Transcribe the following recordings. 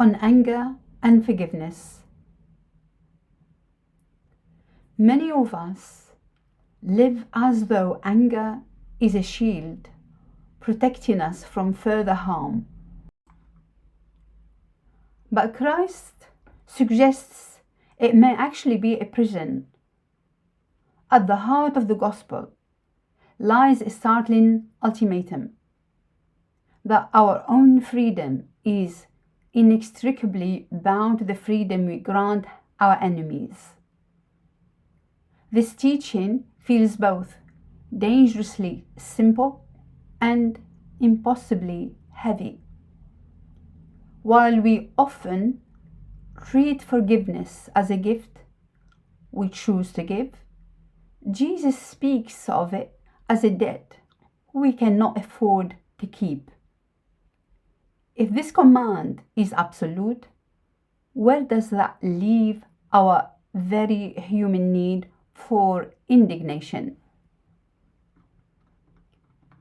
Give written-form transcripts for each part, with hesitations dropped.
on anger and forgiveness. Many of us live as though anger is a shield, protecting us from further harm. But Christ suggests it may actually be a prison. At the heart of the gospel lies a startling ultimatum that our own freedom is inextricably bound to the freedom we grant our enemies. This teaching feels both dangerously simple and impossibly heavy. While we often treat forgiveness as a gift we choose to give, Jesus speaks of it as a debt we cannot afford to keep. If this command is absolute, where does that leave our very human need for indignation?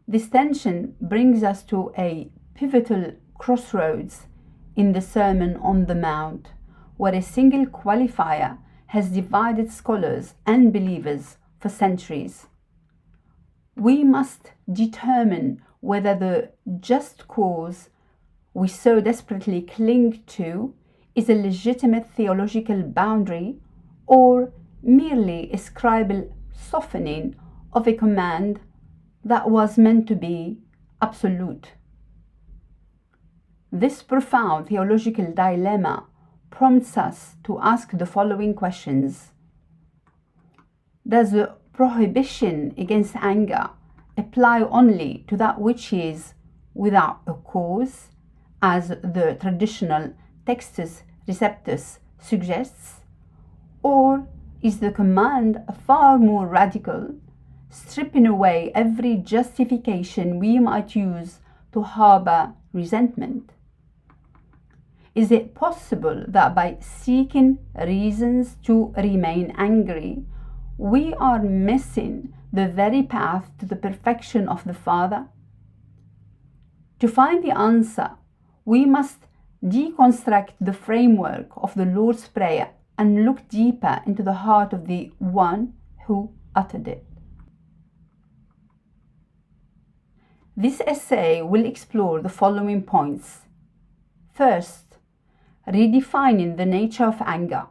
This tension brings us to a pivotal crossroads in the Sermon on the Mount, where a single qualifier has divided scholars and believers for centuries. We must determine whether the just cause we so desperately cling to is a legitimate theological boundary or merely a scribal softening of a command that was meant to be absolute. This profound theological dilemma prompts us to ask the following questions. Does the prohibition against anger apply only to that which is without a cause, as the traditional Textus Receptus suggests, or is the command far more radical, stripping away every justification we might use to harbor resentment? Is it possible that by seeking reasons to remain angry, we are missing the very path to the perfection of the Father? To find the answer, we must deconstruct the framework of the Lord's Prayer and look deeper into the heart of the one who uttered it. This essay will explore the following points. First, redefining the nature of anger.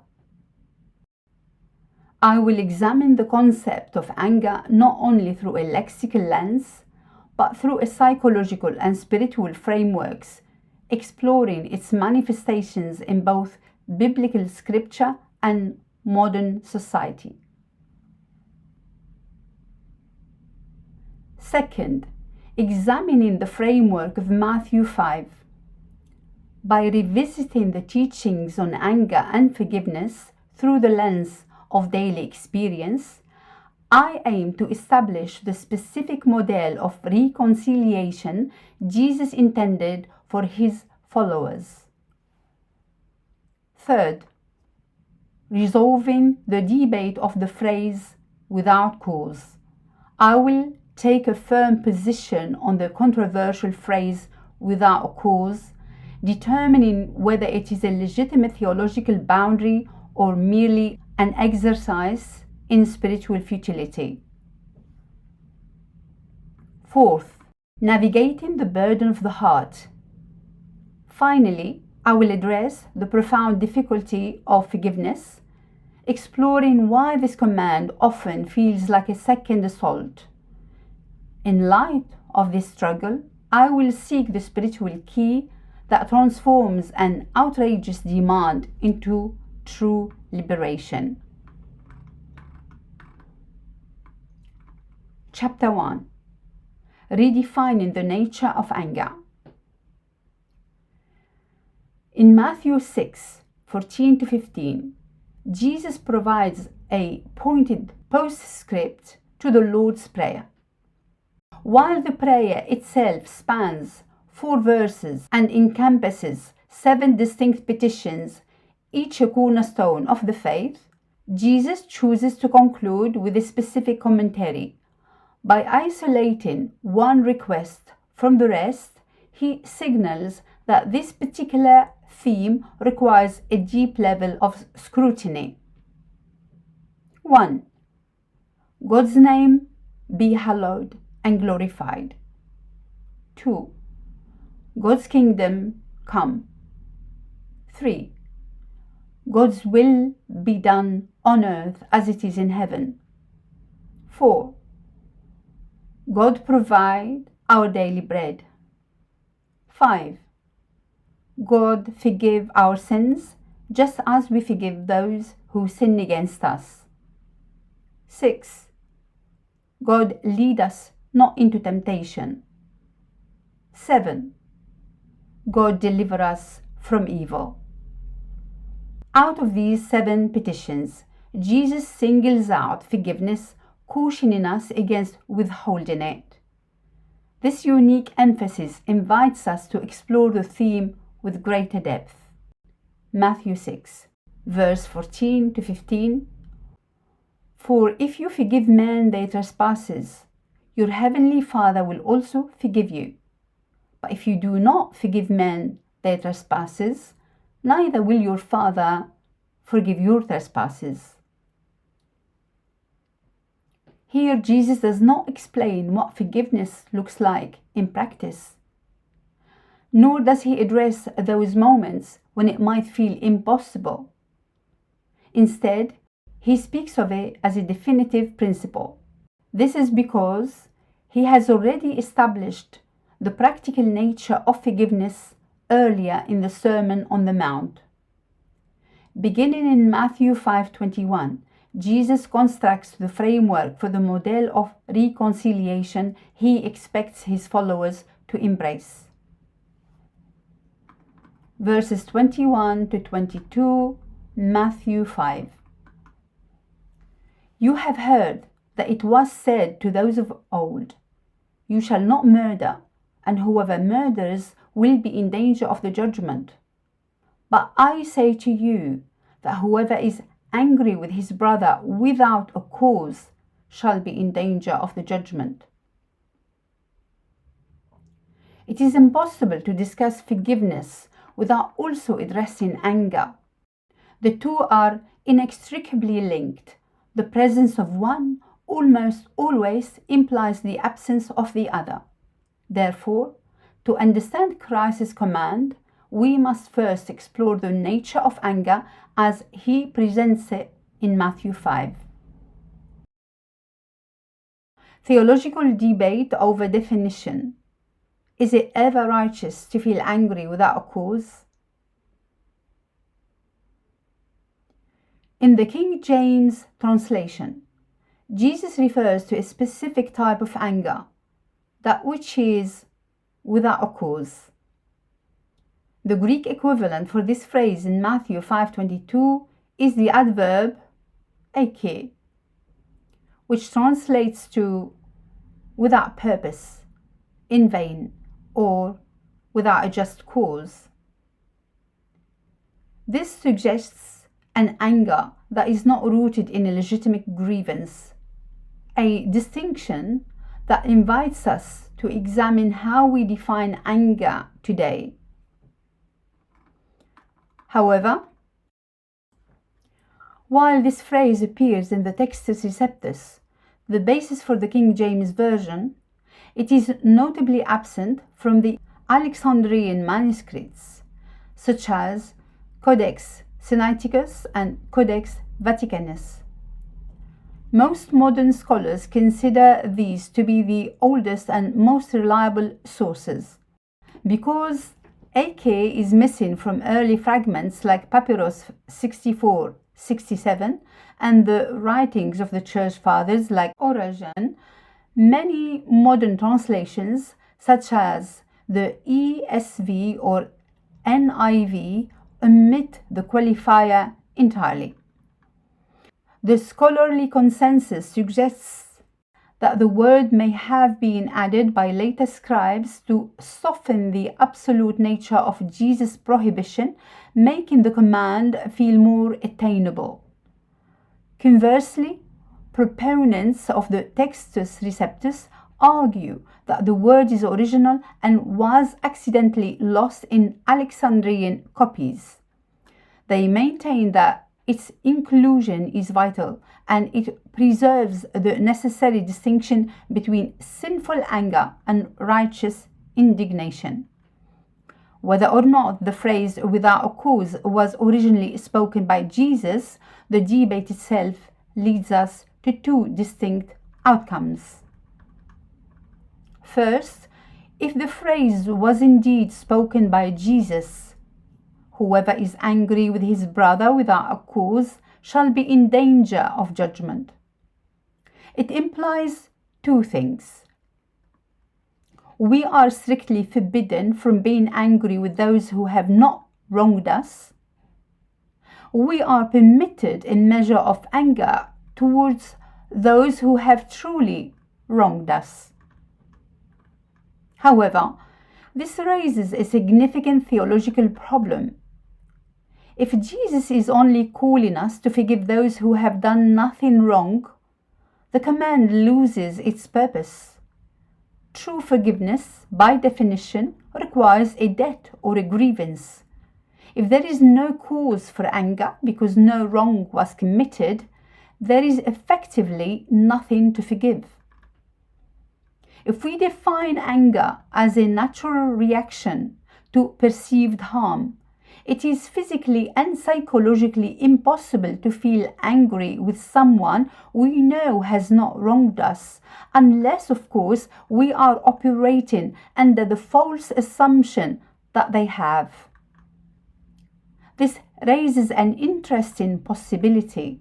I will examine the concept of anger not only through a lexical lens, but through a psychological and spiritual frameworks, exploring its manifestations in both biblical scripture and modern society. Second, examining the framework of Matthew 5. By revisiting the teachings on anger and forgiveness through the lens of daily experience, I aim to establish the specific model of reconciliation Jesus intended for his followers. Third, resolving the debate of the phrase without cause. I will take a firm position on the controversial phrase without cause, determining whether it is a legitimate theological boundary or merely an exercise in spiritual futility. Fourth, navigating the burden of the heart. Finally, I will address the profound difficulty of forgiveness, exploring why this command often feels like a second assault. In light of this struggle, I will seek the spiritual key that transforms an outrageous demand into true liberation. Chapter 1. Redefining the nature of anger. In Matthew 6:14-15, Jesus provides a pointed postscript to the Lord's Prayer. While the prayer itself spans 4 verses and encompasses 7 distinct petitions, each a cornerstone of the faith, Jesus chooses to conclude with a specific commentary. By isolating one request from the rest, he signals that this particular theme requires a deep level of scrutiny. 1. God's name be hallowed and glorified. 2. God's kingdom come. 3. God's will be done on earth as it is in heaven. 4. God provide our daily bread. 5. God forgive our sins just as we forgive those who sin against us. 6. God lead us not into temptation. 7. God deliver us from evil. Out of these 7 petitions, Jesus singles out forgiveness, cautioning us against withholding it. This unique emphasis invites us to explore the theme with greater depth. Matthew 6, verse 14 to 15. For if you forgive men their trespasses, your heavenly Father will also forgive you. But if you do not forgive men their trespasses, neither will your Father forgive your trespasses. Here, Jesus does not explain what forgiveness looks like in practice, nor does he address those moments when it might feel impossible. Instead, he speaks of it as a definitive principle. This is because he has already established the practical nature of forgiveness earlier in the Sermon on the Mount. Beginning in Matthew 5:21, Jesus constructs the framework for the model of reconciliation he expects his followers to embrace. Verses 21 to 22, Matthew 5. You have heard that it was said to those of old, you shall not murder, and whoever murders will be in danger of the judgment. But I say to you that whoever is angry with his brother without a cause shall be in danger of the judgment. It is impossible to discuss forgiveness without also addressing anger. The two are inextricably linked. The presence of one almost always implies the absence of the other. Therefore, to understand Christ's command, we must first explore the nature of anger as he presents it in Matthew 5. Theological debate over definition. Is it ever righteous to feel angry without a cause? In the King James translation, Jesus refers to a specific type of anger, that which is without a cause. The Greek equivalent for this phrase in Matthew 5:22 is the adverb decay, which translates to without purpose, in vain, or without a just cause. This suggests an anger that is not rooted in a legitimate grievance, a distinction that invites us to examine how we define anger today. However, while this phrase appears in the Textus Receptus, the basis for the King James Version, it is notably absent from the Alexandrian manuscripts, such as Codex Sinaiticus and Codex Vaticanus. Most modern scholars consider these to be the oldest and most reliable sources. Because AK is missing from early fragments like Papyrus 64-67 and the writings of the Church Fathers like Origen, many modern translations, such as the ESV or NIV, omit the qualifier entirely. The scholarly consensus suggests that the word may have been added by later scribes to soften the absolute nature of Jesus' prohibition, making the command feel more attainable. Conversely, proponents of the Textus Receptus argue that the word is original and was accidentally lost in Alexandrian copies. They maintain that its inclusion is vital and it preserves the necessary distinction between sinful anger and righteous indignation. Whether or not the phrase without a cause was originally spoken by Jesus, the debate itself leads us to two distinct outcomes. First, if the phrase was indeed spoken by Jesus, whoever is angry with his brother without a cause shall be in danger of judgment. It implies two things. We are strictly forbidden from being angry with those who have not wronged us. We are permitted a measure of anger towards those who have truly wronged us. However, this raises a significant theological problem. If Jesus is only calling us to forgive those who have done nothing wrong, the command loses its purpose. True forgiveness, by definition, requires a debt or a grievance. If there is no cause for anger because no wrong was committed, there is effectively nothing to forgive. If we define anger as a natural reaction to perceived harm, it is physically and psychologically impossible to feel angry with someone we know has not wronged us, unless, of course, we are operating under the false assumption that they have. This raises an interesting possibility.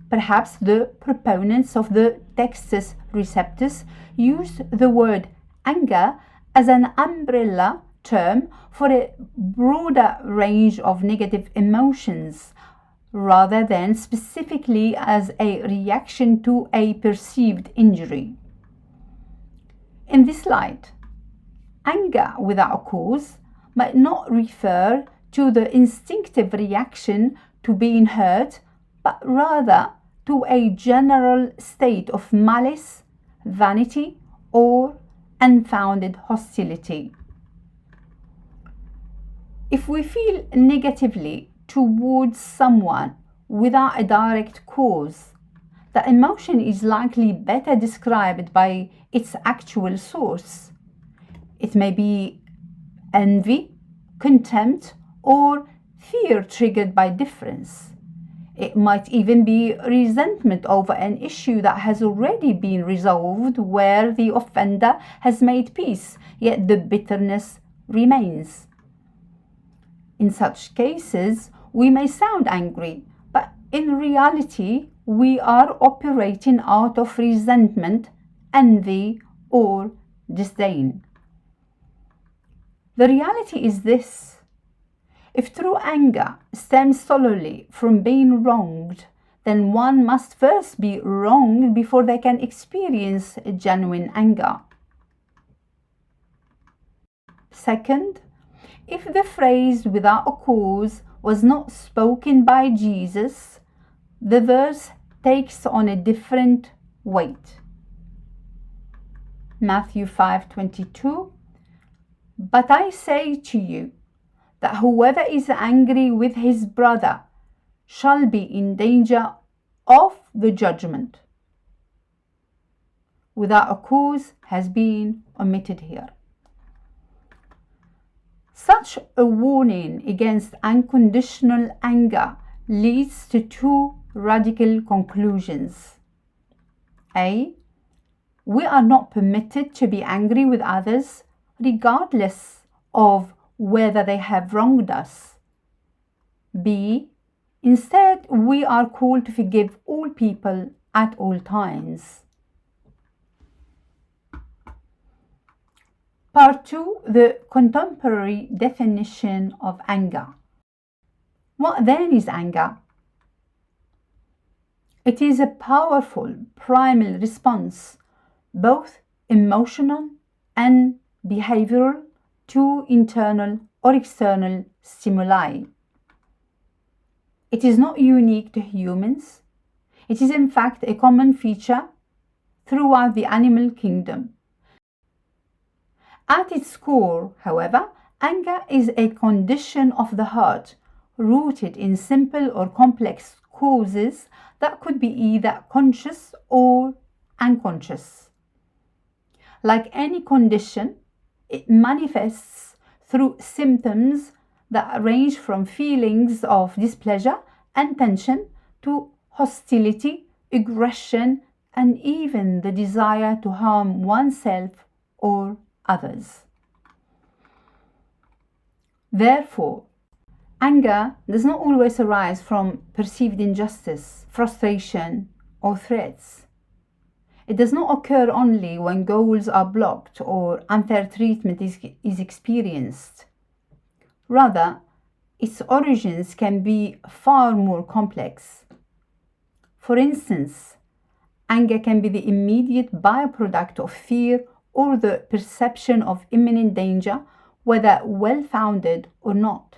Perhaps the proponents of the Textus Receptus use the word anger as an umbrella term for a broader range of negative emotions, rather than specifically as a reaction to a perceived injury. In this light, anger without a cause might not refer to the instinctive reaction to being hurt, but rather to a general state of malice, vanity, or unfounded hostility. If we feel negatively towards someone without a direct cause, the emotion is likely better described by its actual source. It may be envy, contempt, or fear triggered by difference. It might even be resentment over an issue that has already been resolved, where the offender has made peace, yet the bitterness remains. In such cases, we may sound angry, but in reality, we are operating out of resentment, envy, or disdain. The reality is this: if true anger stems solely from being wronged, then one must first be wronged before they can experience genuine anger. Second, if the phrase without a cause was not spoken by Jesus, the verse takes on a different weight. Matthew 5:22, "But I say to you that whoever is angry with his brother shall be in danger of the judgment." Without a cause has been omitted here. Such a warning against unconditional anger leads to two radical conclusions. A. We are not permitted to be angry with others, regardless of whether they have wronged us. B. Instead, we are called to forgive all people at all times. Part 2. The contemporary definition of anger. What then is anger? It is a powerful primal response, both emotional and behavioral, to internal or external stimuli. It is not unique to humans. It is in fact a common feature throughout the animal kingdom. At its core, however, anger is a condition of the heart, rooted in simple or complex causes that could be either conscious or unconscious. Like any condition, it manifests through symptoms that range from feelings of displeasure and tension to hostility, aggression, and even the desire to harm oneself or others. Therefore, anger does not always arise from perceived injustice, frustration, or threats. It does not occur only when goals are blocked or unfair treatment is experienced. Rather, its origins can be far more complex. For instance, anger can be the immediate byproduct of fear or the perception of imminent danger, whether well-founded or not.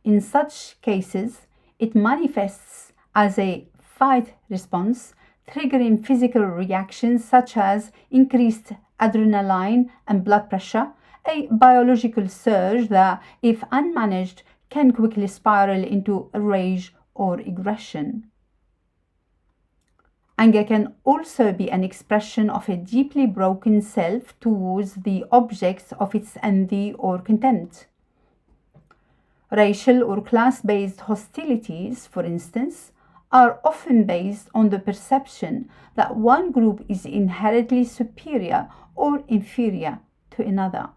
In such cases, it manifests as a fight response, triggering physical reactions such as increased adrenaline and blood pressure, a biological surge that, if unmanaged, can quickly spiral into rage or aggression. Anger can also be an expression of a deeply broken self towards the objects of its envy or contempt. Racial or class-based hostilities, for instance, are often based on the perception that one group is inherently superior or inferior to another.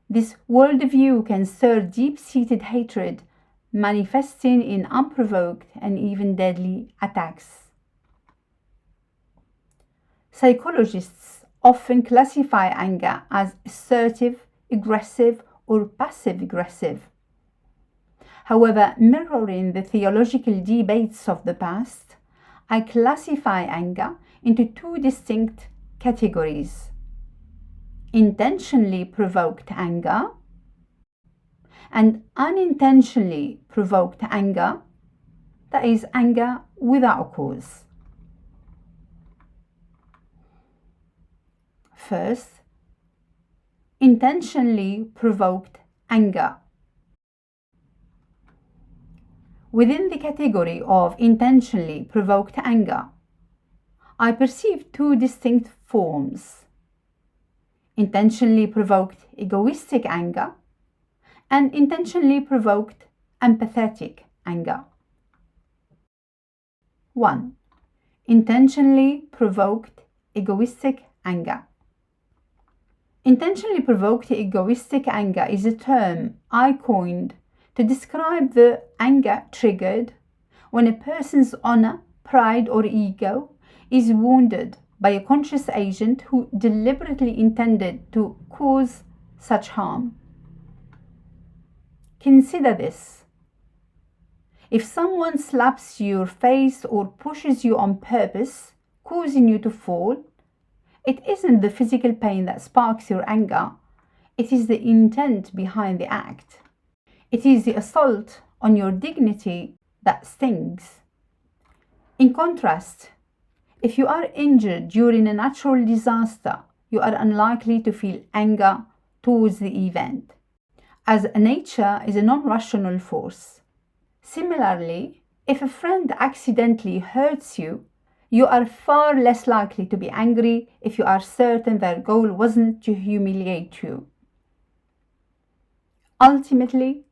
This worldview can stir deep-seated hatred, manifesting in unprovoked and even deadly attacks. Psychologists often classify anger as assertive, aggressive, or passive-aggressive. However, mirroring the theological debates of the past, I classify anger into two distinct categories: intentionally provoked anger and unintentionally provoked anger, that is, anger without a cause. First, intentionally provoked anger. Within the category of intentionally provoked anger, I perceive two distinct forms: intentionally provoked egoistic anger and intentionally provoked empathetic anger. 1. Intentionally provoked egoistic anger. Intentionally provoked egoistic anger is a term I coined to describe the anger triggered when a person's honor, pride, or ego is wounded by a conscious agent who deliberately intended to cause such harm. Consider this. If someone slaps your face or pushes you on purpose, causing you to fall, it isn't the physical pain that sparks your anger, it is the intent behind the act. It is the assault on your dignity that stings. In contrast, if you are injured during a natural disaster, you are unlikely to feel anger towards the event, as nature is a non-rational force. Similarly, if a friend accidentally hurts you, you are far less likely to be angry if you are certain their goal wasn't to humiliate you. Ultimately,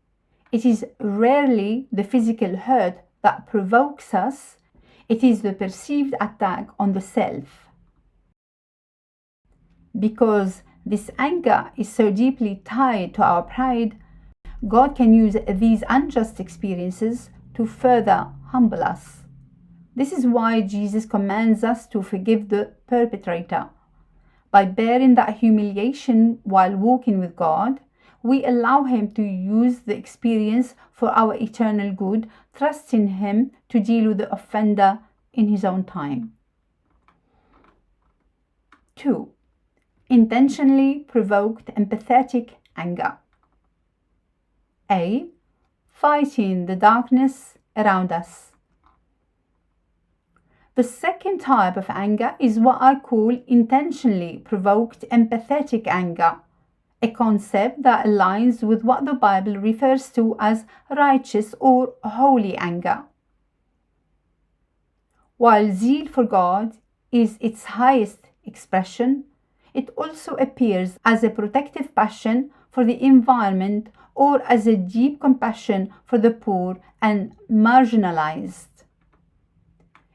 it is rarely the physical hurt that provokes us, it is the perceived attack on the self. Because this anger is so deeply tied to our pride, God can use these unjust experiences to further humble us. This is why Jesus commands us to forgive the perpetrator. By bearing that humiliation while walking with God, we allow Him to use the experience for our eternal good, trusting Him to deal with the offender in His own time. 2. Intentionally provoked empathetic anger. A. Fighting the darkness around us. The second type of anger is what I call intentionally provoked empathetic anger, a concept that aligns with what the Bible refers to as righteous or holy anger. While zeal for God is its highest expression, it also appears as a protective passion for the environment or as a deep compassion for the poor and marginalized.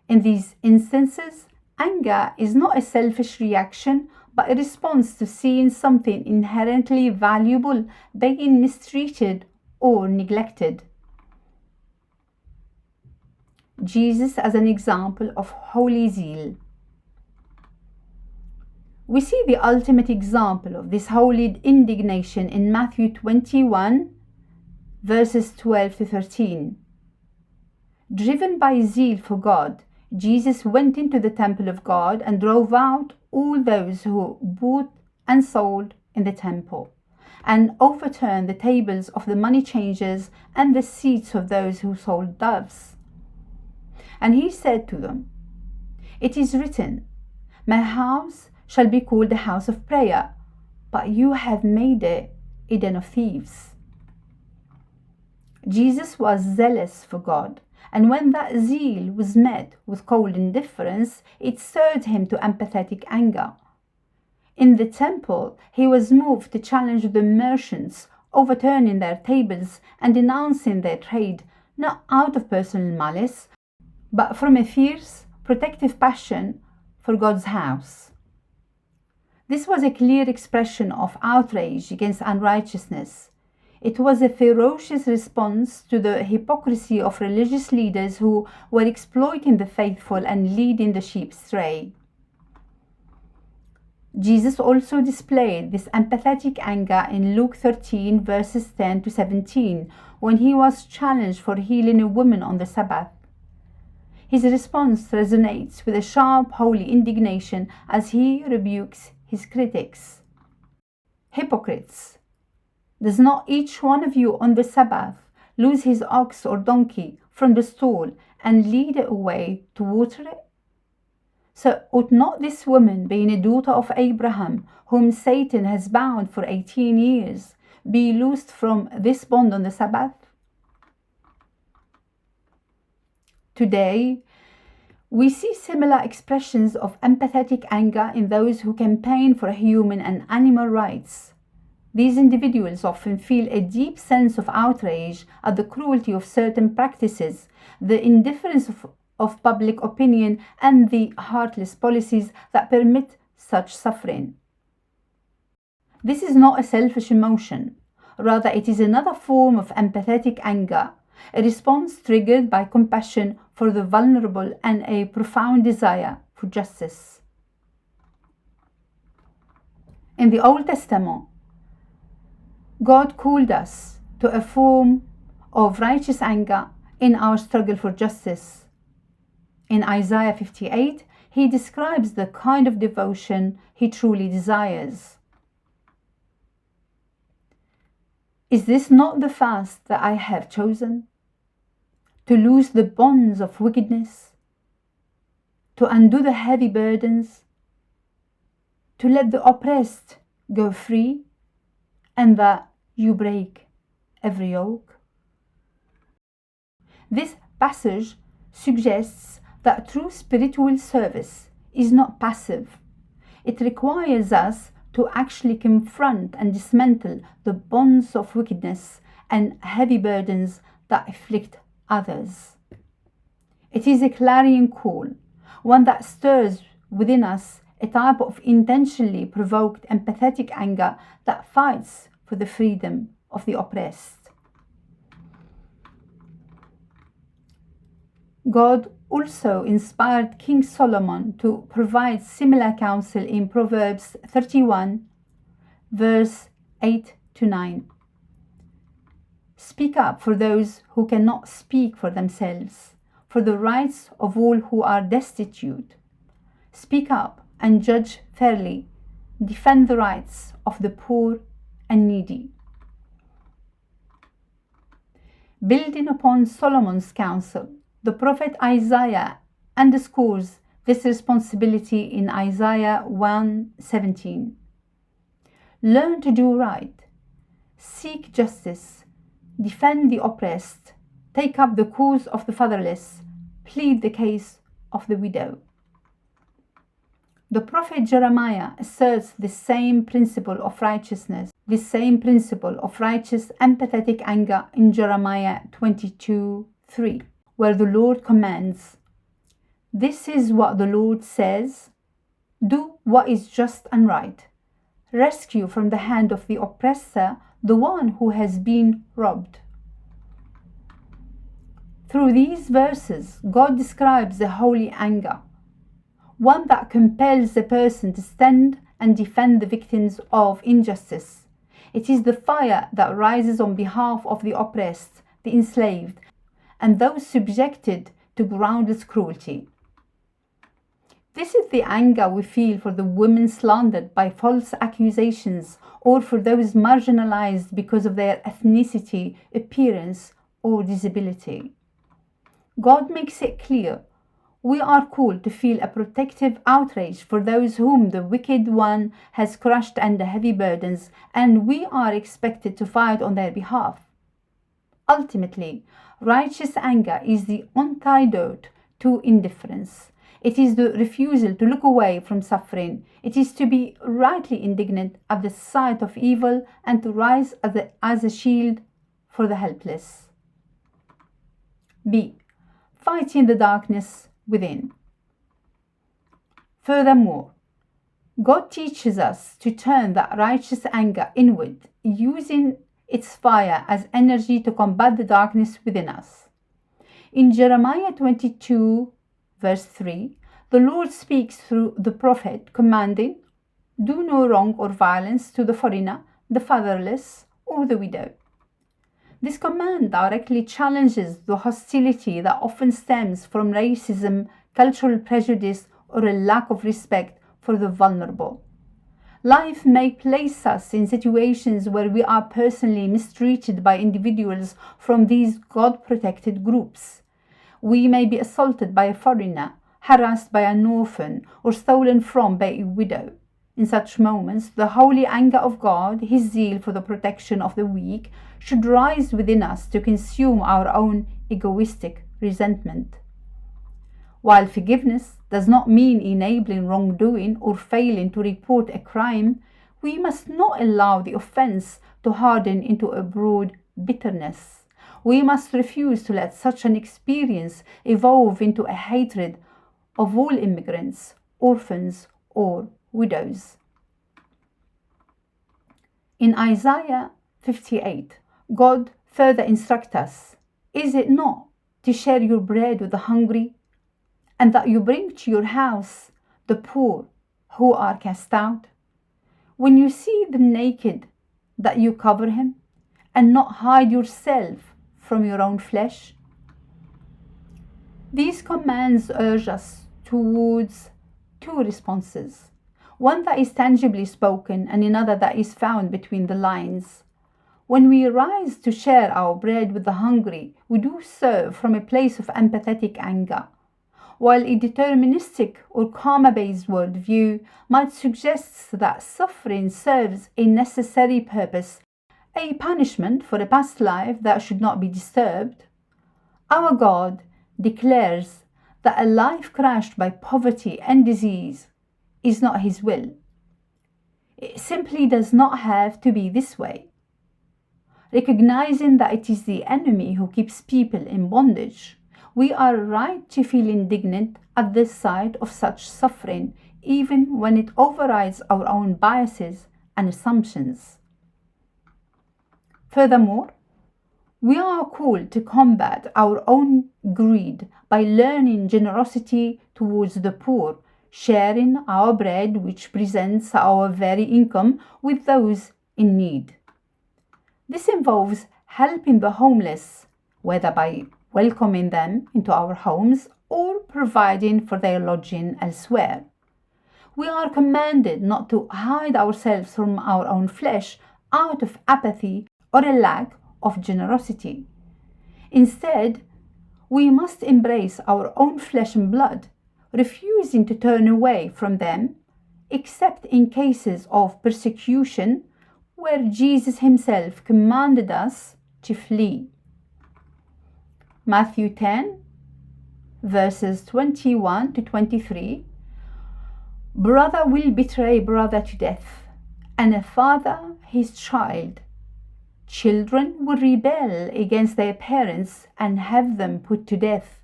In these instances, anger is not a selfish reaction but a response to seeing something inherently valuable being mistreated or neglected. Jesus as an example of holy zeal. We see the ultimate example of this holy indignation in Matthew 21, verses 12 to 13. Driven by zeal for God, Jesus went into the temple of God and drove out all those who bought and sold in the temple, and overturned the tables of the money changers and the seats of those who sold doves. And he said to them, "It is written, my house shall be called a house of prayer, but you have made it a den of thieves." Jesus was zealous for God, and when that zeal was met with cold indifference, it stirred him to empathetic anger. In the temple, he was moved to challenge the merchants, overturning their tables and denouncing their trade, not out of personal malice, but from a fierce, protective passion for God's house. This was a clear expression of outrage against unrighteousness. It was a ferocious response to the hypocrisy of religious leaders who were exploiting the faithful and leading the sheep astray. Jesus also displayed this empathetic anger in Luke 13, verses 10 to 17, when he was challenged for healing a woman on the Sabbath. His response resonates with a sharp, holy indignation as he rebukes his critics. Hypocrites! Does not each one of you on the Sabbath loose his ox or donkey from the stall and lead it away to water it? So ought not this woman, being a daughter of Abraham, whom Satan has bound for 18 years, be loosed from this bond on the Sabbath? Today, we see similar expressions of empathetic anger in those who campaign for human and animal rights. These individuals often feel a deep sense of outrage at the cruelty of certain practices, the indifference of public opinion, and the heartless policies that permit such suffering. This is not a selfish emotion. Rather, it is another form of empathetic anger, a response triggered by compassion for the vulnerable and a profound desire for justice. In the Old Testament, God called us to a form of righteous anger in our struggle for justice. In Isaiah 58, he describes the kind of devotion he truly desires. Is this not the fast that I have chosen? To loose the bonds of wickedness, to undo the heavy burdens, to let the oppressed go free, and that you break every yoke. This passage suggests that true spiritual service is not passive. It requires us to actually confront and dismantle the bonds of wickedness and heavy burdens that afflict others. It is a clarion call, one that stirs within us a type of intentionally provoked empathetic anger that fights for the freedom of the oppressed. God also inspired King Solomon to provide similar counsel in Proverbs 31, verse 8 to 9. Speak up for those who cannot speak for themselves, for the rights of all who are destitute. Speak up and judge fairly. Defend the rights of the poor and needy. Building upon Solomon's counsel, the prophet Isaiah underscores this responsibility in Isaiah 1:17. Learn to do right, seek justice, defend the oppressed, take up the cause of the fatherless, plead the case of the widow. The prophet Jeremiah asserts this same principle of righteousness, this same principle of righteous, empathetic anger in Jeremiah 22:3, where the Lord commands, "This is what the Lord says, do what is just and right. Rescue from the hand of the oppressor the one who has been robbed." Through these verses, God describes a holy anger, one that compels a person to stand and defend the victims of injustice. It is the fire that rises on behalf of the oppressed, the enslaved, and those subjected to groundless cruelty. This is the anger we feel for the women slandered by false accusations, or for those marginalized because of their ethnicity, appearance, or disability. God makes it clear we are called to feel a protective outrage for those whom the wicked one has crushed under heavy burdens, and we are expected to fight on their behalf. Ultimately, righteous anger is the antidote to indifference. It is the refusal to look away from suffering. It is to be rightly indignant at the sight of evil and to rise as a shield for the helpless. B. Fighting the darkness within. Furthermore, God teaches us to turn that righteous anger inward, using its fire as energy to combat the darkness within us. In Jeremiah 22, verse 3, the Lord speaks through the prophet, commanding, "Do no wrong or violence to the foreigner, the fatherless, or the widow." This command directly challenges the hostility that often stems from racism, cultural prejudice, or a lack of respect for the vulnerable. Life may place us in situations where we are personally mistreated by individuals from these God-protected groups. We may be assaulted by a foreigner, harassed by an orphan, or stolen from by a widow. In such moments, the holy anger of God, His zeal for the protection of the weak, should rise within us to consume our own egoistic resentment. While forgiveness does not mean enabling wrongdoing or failing to report a crime, we must not allow the offense to harden into a broad bitterness. We must refuse to let such an experience evolve into a hatred of all immigrants, orphans, or widows. In Isaiah 58, God further instructs us, "Is it not to share your bread with the hungry, and that you bring to your house the poor who are cast out? When you see them naked, that you cover him, and not hide yourself from your own flesh?" These commands urge us towards two responses, one that is tangibly spoken and another that is found between the lines. When we rise to share our bread with the hungry, we do so from a place of empathetic anger, while a deterministic or karma-based worldview might suggest that suffering serves a necessary purpose, a punishment for a past life that should not be disturbed. Our God declares that a life crushed by poverty and disease is not His will. It simply does not have to be this way. Recognizing that it is the enemy who keeps people in bondage, we are right to feel indignant at the sight of such suffering, even when it overrides our own biases and assumptions. Furthermore, we are called to combat our own greed by learning generosity towards the poor, sharing our bread, which presents our very income, with those in need. This involves helping the homeless, whether by welcoming them into our homes or providing for their lodging elsewhere. We are commanded not to hide ourselves from our own flesh out of apathy or a lack of generosity. Instead, we must embrace our own flesh and blood, refusing to turn away from them, except in cases of persecution where Jesus himself commanded us to flee. Matthew 10, verses 21 to 23. Brother will betray brother to death, and a father his child. Children will rebel against their parents and have them put to death.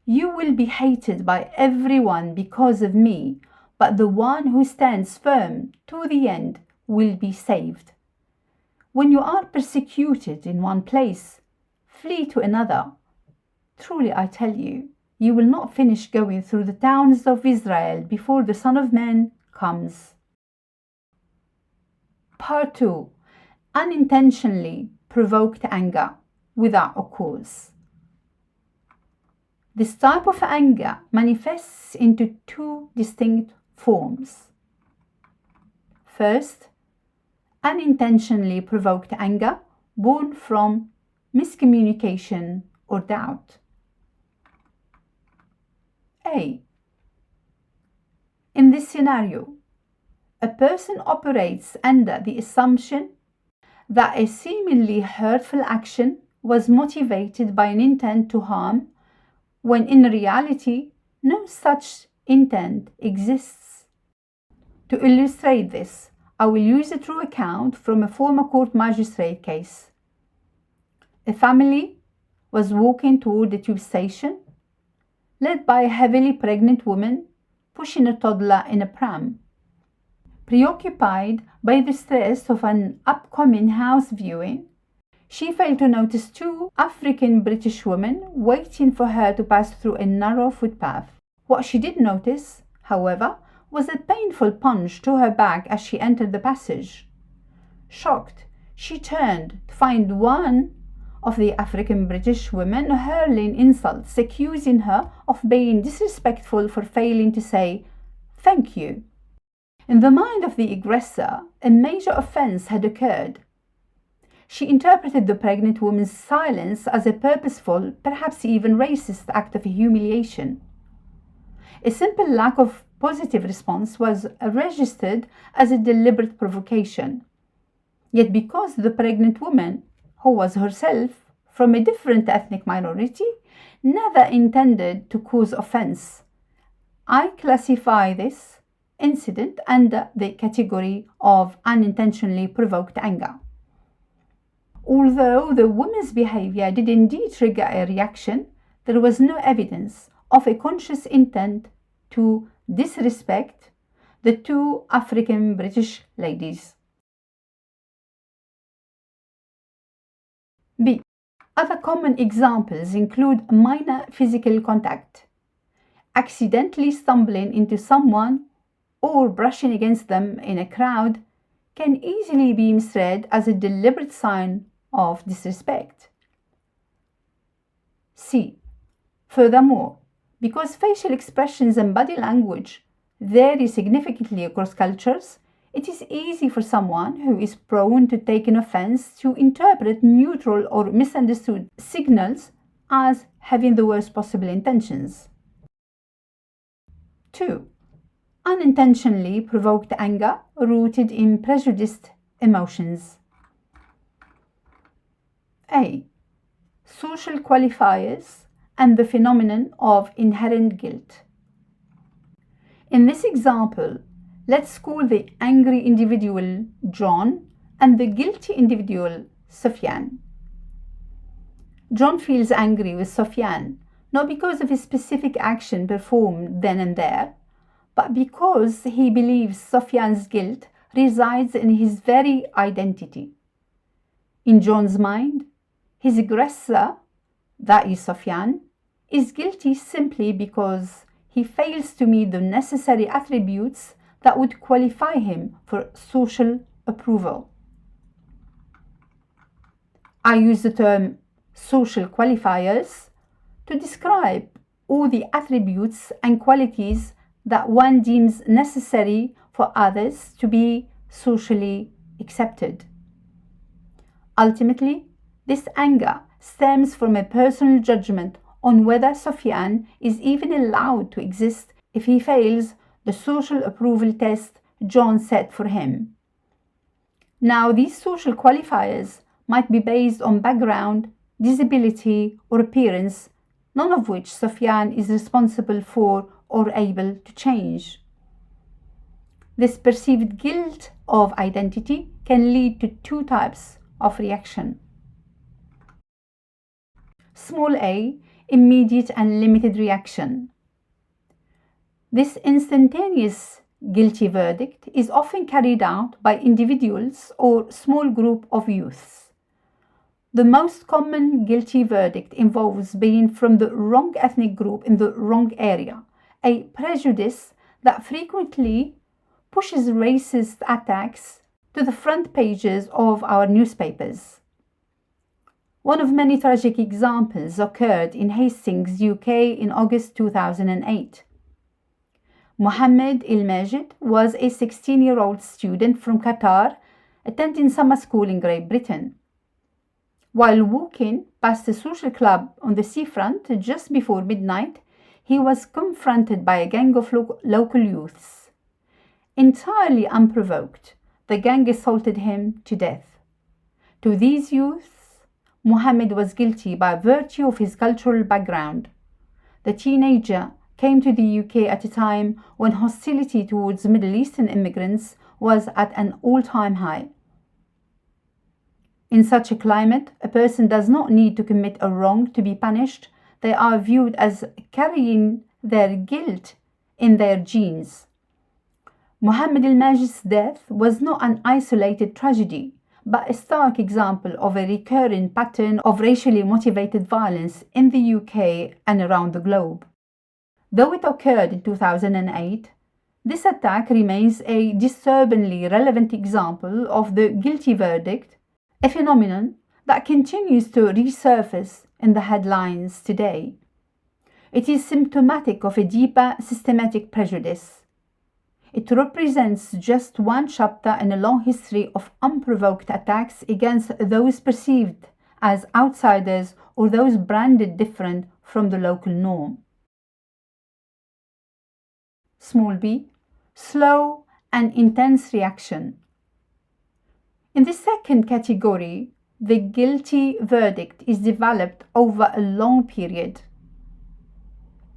You will be hated by everyone because of me, but the one who stands firm to the end will be saved. When you are persecuted in one place, flee to another. Truly I tell you, you will not finish going through the towns of Israel before the Son of Man comes. Part 2. Unintentionally provoked anger without a cause. This type of anger manifests into two distinct forms. First, unintentionally provoked anger born from miscommunication or doubt. A. In this scenario, a person operates under the assumption that a seemingly hurtful action was motivated by an intent to harm, when in reality no such intent exists. To illustrate this, I will use a true account from a former court magistrate case. A family was walking toward the tube station, led by a heavily pregnant woman pushing a toddler in a pram. Preoccupied by the stress of an upcoming house viewing, she failed to notice two African British women waiting for her to pass through a narrow footpath. What she did notice, however, was a painful punch to her back as she entered the passage. Shocked, she turned to find one of the African British women hurling insults, accusing her of being disrespectful for failing to say thank you. In the mind of the aggressor, a major offense had occurred. She interpreted the pregnant woman's silence as a purposeful, perhaps even racist act of humiliation. A simple lack of positive response was registered as a deliberate provocation. Yet because the pregnant woman, who was herself from a different ethnic minority, never intended to cause offense, I classify this incident under the category of unintentionally provoked anger. Although the woman's behavior did indeed trigger a reaction, there was no evidence of a conscious intent to disrespect the two African British ladies. B. Other common examples include minor physical contact, accidentally stumbling into someone or brushing against them in a crowd can easily be misread as a deliberate sign of disrespect. C. Furthermore, because facial expressions and body language vary significantly across cultures, it is easy for someone who is prone to take an offense to interpret neutral or misunderstood signals as having the worst possible intentions. 2. Unintentionally provoked anger rooted in prejudiced emotions. A. Social qualifiers and the phenomenon of inherent guilt. In this example, let's call the angry individual John and the guilty individual Sufyan. John feels angry with Sufyan, not because of his specific action performed then and there, but because he believes Sufyan's guilt resides in his very identity. In John's mind, his aggressor, that is Sufyan, is guilty simply because he fails to meet the necessary attributes that would qualify him for social approval. I use the term social qualifiers to describe all the attributes and qualities that one deems necessary for others to be socially accepted. Ultimately, This anger stems from a personal judgment on whether Sufyan is even allowed to exist if he fails the social approval test John set for him. Now, these social qualifiers might be based on background, disability, or appearance, none of which Sufyan is responsible for or able to change. This perceived guilt of identity can lead to two types of reaction. Small a, immediate and limited reaction. This instantaneous guilty verdict is often carried out by individuals or small group of youths. The most common guilty verdict involves being from the wrong ethnic group in the wrong area, a prejudice that frequently pushes racist attacks to the front pages of our newspapers. One of many tragic examples occurred in Hastings, UK in August 2008. Mohammed El-Majid was a 16-year-old student from Qatar attending summer school in Great Britain. While walking past a social club on the seafront just before midnight, he was confronted by a gang of local youths. Entirely unprovoked, the gang assaulted him to death. To these youths, Mohammed was guilty by virtue of his cultural background. The teenager came to the UK at a time when hostility towards Middle Eastern immigrants was at an all-time high. In such a climate, a person does not need to commit a wrong to be punished. They are viewed as carrying their guilt in their genes. Mohammed El-Majid's death was not an isolated tragedy, but a stark example of a recurring pattern of racially motivated violence in the UK and around the globe. Though it occurred in 2008, this attack remains a disturbingly relevant example of the guilty verdict, a phenomenon that continues to resurface in the headlines today. It is symptomatic of a deeper systematic prejudice. It represents just one chapter in a long history of unprovoked attacks against those perceived as outsiders or those branded different from the local norm. Small b, slow and intense reaction. In the second category, the guilty verdict is developed over a long period.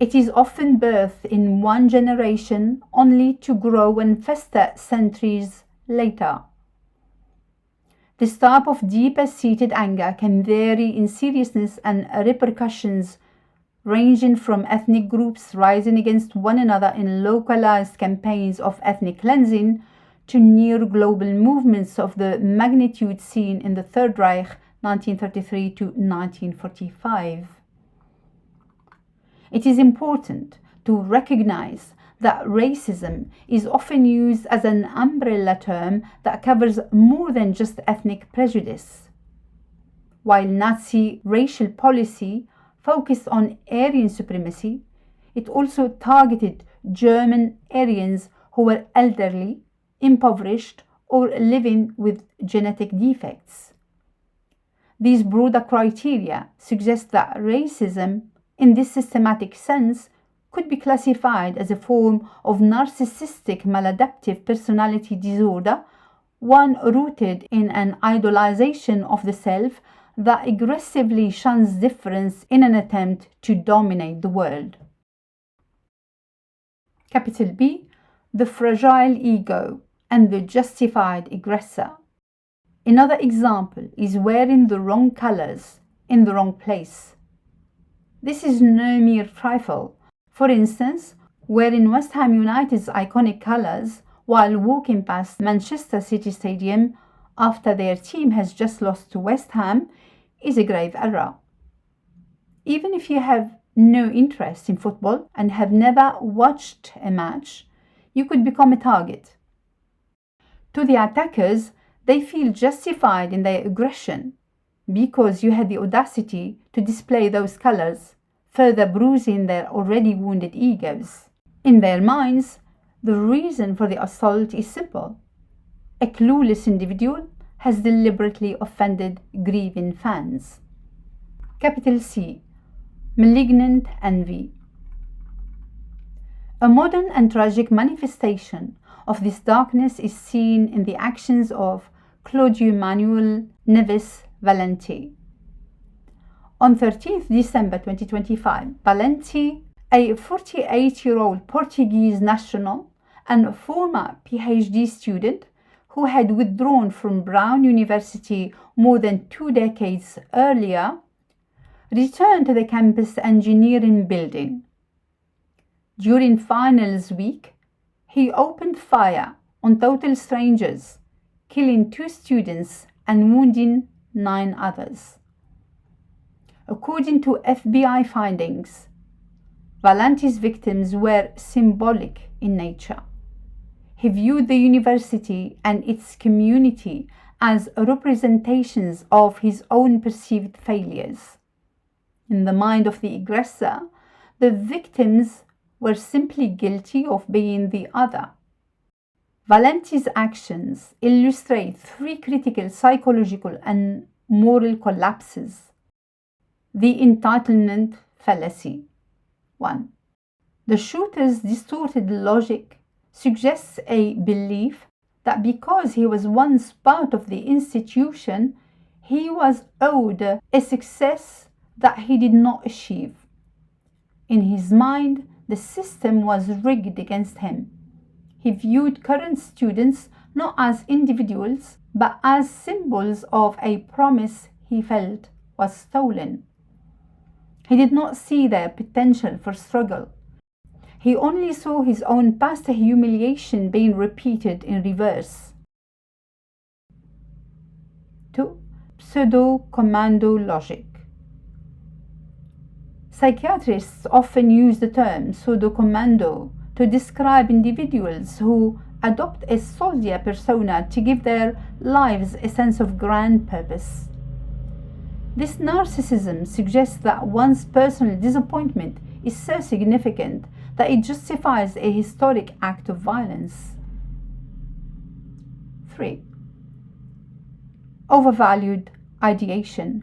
It is often birthed in one generation only to grow and fester centuries later. This type of deeper-seated anger can vary in seriousness and repercussions, ranging from ethnic groups rising against one another in localized campaigns of ethnic cleansing to near global movements of the magnitude seen in the Third Reich 1933 to 1945. It is important to recognize that racism is often used as an umbrella term that covers more than just ethnic prejudice. While Nazi racial policy focused on Aryan supremacy, it also targeted German Aryans who were elderly, impoverished, or living with genetic defects. These broader criteria suggest that racism, in this systematic sense, could be classified as a form of narcissistic maladaptive personality disorder, one rooted in an idolization of the self that aggressively shuns difference in an attempt to dominate the world. Capital B, the fragile ego and the justified aggressor. Another example is wearing the wrong colors in the wrong place. This is no mere trifle. For instance, wearing West Ham United's iconic colors while walking past Manchester City Stadium after their team has just lost to West Ham is a grave error. Even if you have no interest in football and have never watched a match, you could become a target. To the attackers, they feel justified in their aggression because you had the audacity to display those colors, further bruising their already wounded egos. In their minds, the reason for the assault is simple. A clueless individual has deliberately offended grieving fans. Capital C. Malignant envy. A modern and tragic manifestation of this darkness is seen in the actions of Claudio Manuel Neves Valente. On 13th December 2025, Valente, a 48-year-old Portuguese national and former PhD student who had withdrawn from Brown University more than 2 decades earlier, returned to the campus engineering building. During finals week, he opened fire on total strangers, killing 2 students and wounding 9 others. According to FBI findings, Valente's victims were symbolic in nature. He viewed the university and its community as representations of his own perceived failures. In the mind of the aggressor, the victims were simply guilty of being the other. Valente's actions illustrate 3 critical psychological and moral collapses. The entitlement fallacy. 1. The shooter's distorted logic suggests a belief that because he was once part of the institution, he was owed a success that he did not achieve. In his mind, the system was rigged against him. He viewed current students not as individuals, but as symbols of a promise he felt was stolen. He did not see their potential for struggle. He only saw his own past humiliation being repeated in reverse. 2. Pseudo-commando logic. Psychiatrists often use the term pseudo-commando to describe individuals who adopt a soldier persona to give their lives a sense of grand purpose. This narcissism suggests that one's personal disappointment is so significant that it justifies a historic act of violence. 3. Overvalued ideation.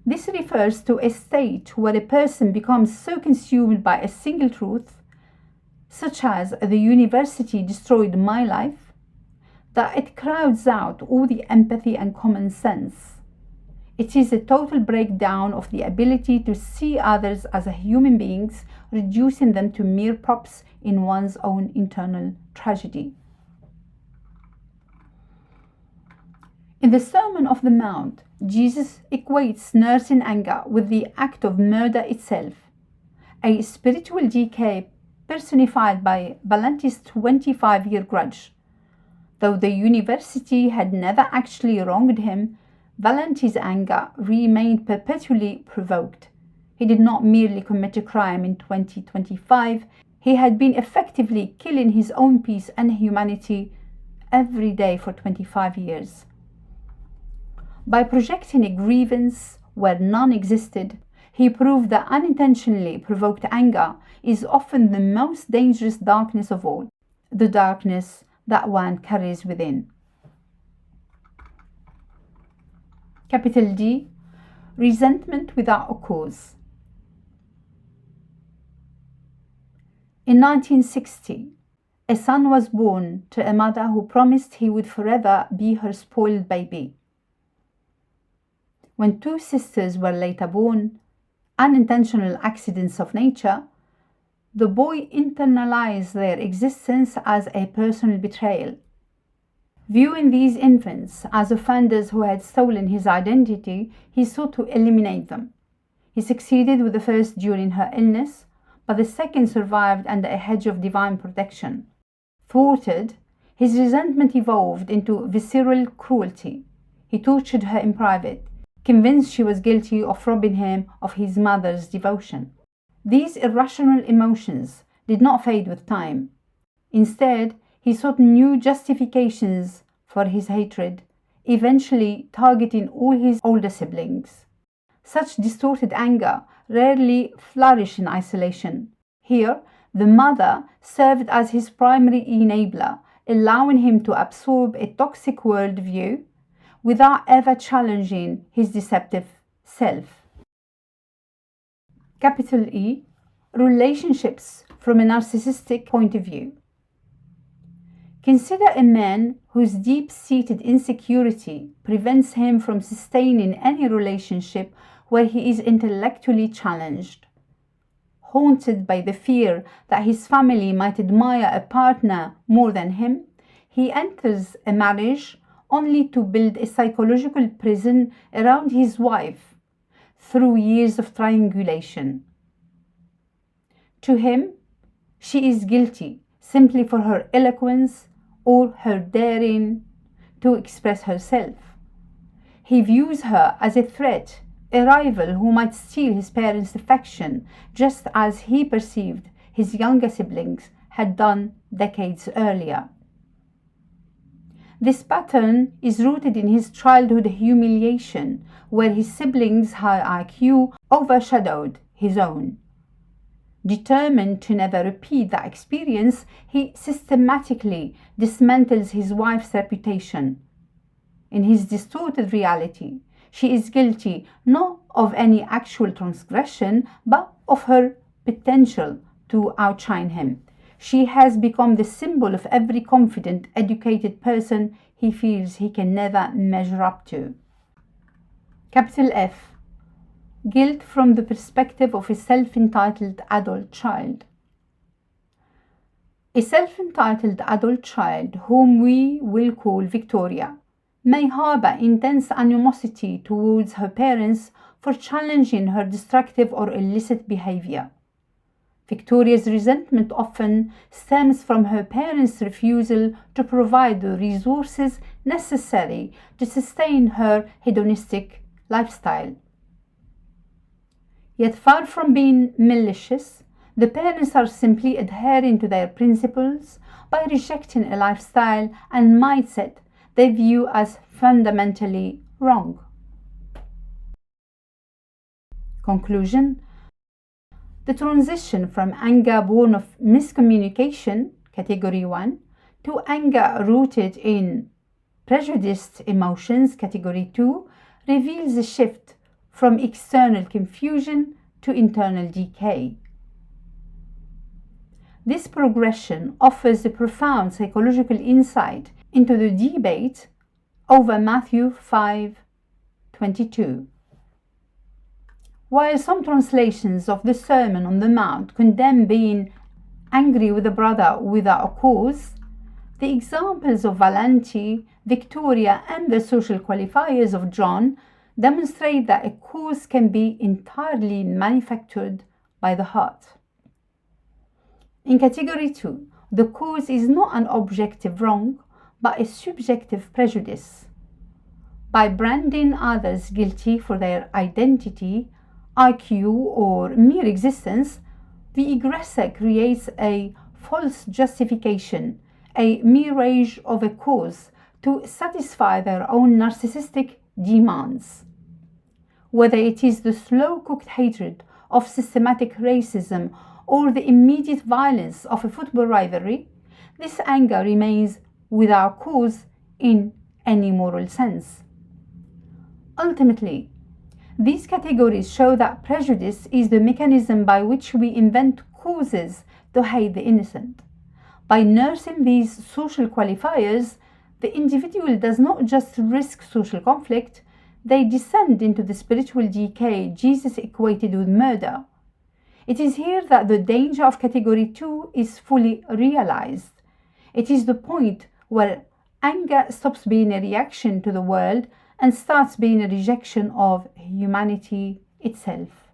This refers to a state where a person becomes so consumed by a single truth, such as the university destroyed my life, that it crowds out all the empathy and common sense. It is a total breakdown of the ability to see others as human beings, reducing them to mere props in one's own internal tragedy. In the Sermon on the Mount, Jesus equates nursing anger with the act of murder itself, a spiritual decay personified by Valente's 25-year grudge. Though the university had never actually wronged him, Valente's anger remained perpetually provoked. He did not merely commit a crime in 2025, he had been effectively killing his own peace and humanity every day for 25 years. By projecting a grievance where none existed, he proved that unintentionally provoked anger is often the most dangerous darkness of all, the darkness that one carries within. Capital D. Resentment without a cause. In 1960, a son was born to a mother who promised he would forever be her spoiled baby. When 2 sisters were later born, unintentional accidents of nature, the boy internalized their existence as a personal betrayal. Viewing these infants as offenders who had stolen his identity, he sought to eliminate them. He succeeded with the first during her illness, but the second survived under a hedge of divine protection. Thwarted, his resentment evolved into visceral cruelty. He tortured her in private, convinced she was guilty of robbing him of his mother's devotion. These irrational emotions did not fade with time. Instead, he sought new justifications for his hatred, eventually targeting all his older siblings. Such distorted anger rarely flourished in isolation. Here, the mother served as his primary enabler, allowing him to absorb a toxic worldview without ever challenging his deceptive self. Capital E. Relationships from a narcissistic point of view. Consider a man whose deep-seated insecurity prevents him from sustaining any relationship where he is intellectually challenged. Haunted by the fear that his family might admire a partner more than him, he enters a marriage only to build a psychological prison around his wife through years of triangulation. To him, she is guilty simply for her eloquence or her daring to express herself. He views her as a threat, a rival who might steal his parents' affection, just as he perceived his younger siblings had done decades earlier. This pattern is rooted in his childhood humiliation, where his siblings' high IQ overshadowed his own. Determined to never repeat that experience, he systematically dismantles his wife's reputation. In his distorted reality, she is guilty not of any actual transgression, but of her potential to outshine him. She has become the symbol of every confident, educated person he feels he can never measure up to. Capital F. Guilt from the perspective of a self-entitled adult child. A self-entitled adult child, whom we will call Victoria, may harbor intense animosity towards her parents for challenging her destructive or illicit behavior. Victoria's resentment often stems from her parents' refusal to provide the resources necessary to sustain her hedonistic lifestyle. Yet far from being malicious, the parents are simply adhering to their principles by rejecting a lifestyle and mindset they view as fundamentally wrong. Conclusion. The transition from anger born of miscommunication, category 1, to anger rooted in prejudiced emotions, category 2, reveals a shift from external confusion to internal decay. This progression offers a profound psychological insight into the debate over Matthew 5:22. While some translations of the Sermon on the Mount condemn being angry with a brother without a cause, the examples of Valente, Victoria, and the social qualifiers of John demonstrate that a cause can be entirely manufactured by the heart. In category 2, the cause is not an objective wrong, but a subjective prejudice. By branding others guilty for their identity, IQ, or mere existence, the aggressor creates a false justification, a mirage of a cause to satisfy their own narcissistic demands. Whether it is the slow-cooked hatred of systematic racism or the immediate violence of a football rivalry, this anger remains without cause in any moral sense. Ultimately, these categories show that prejudice is the mechanism by which we invent causes to hate the innocent. By nursing these social qualifiers, the individual does not just risk social conflict, they descend into the spiritual decay Jesus equated with murder. It is here that the danger of category 2 is fully realized. It is the point where anger stops being a reaction to the world and starts being a rejection of humanity itself.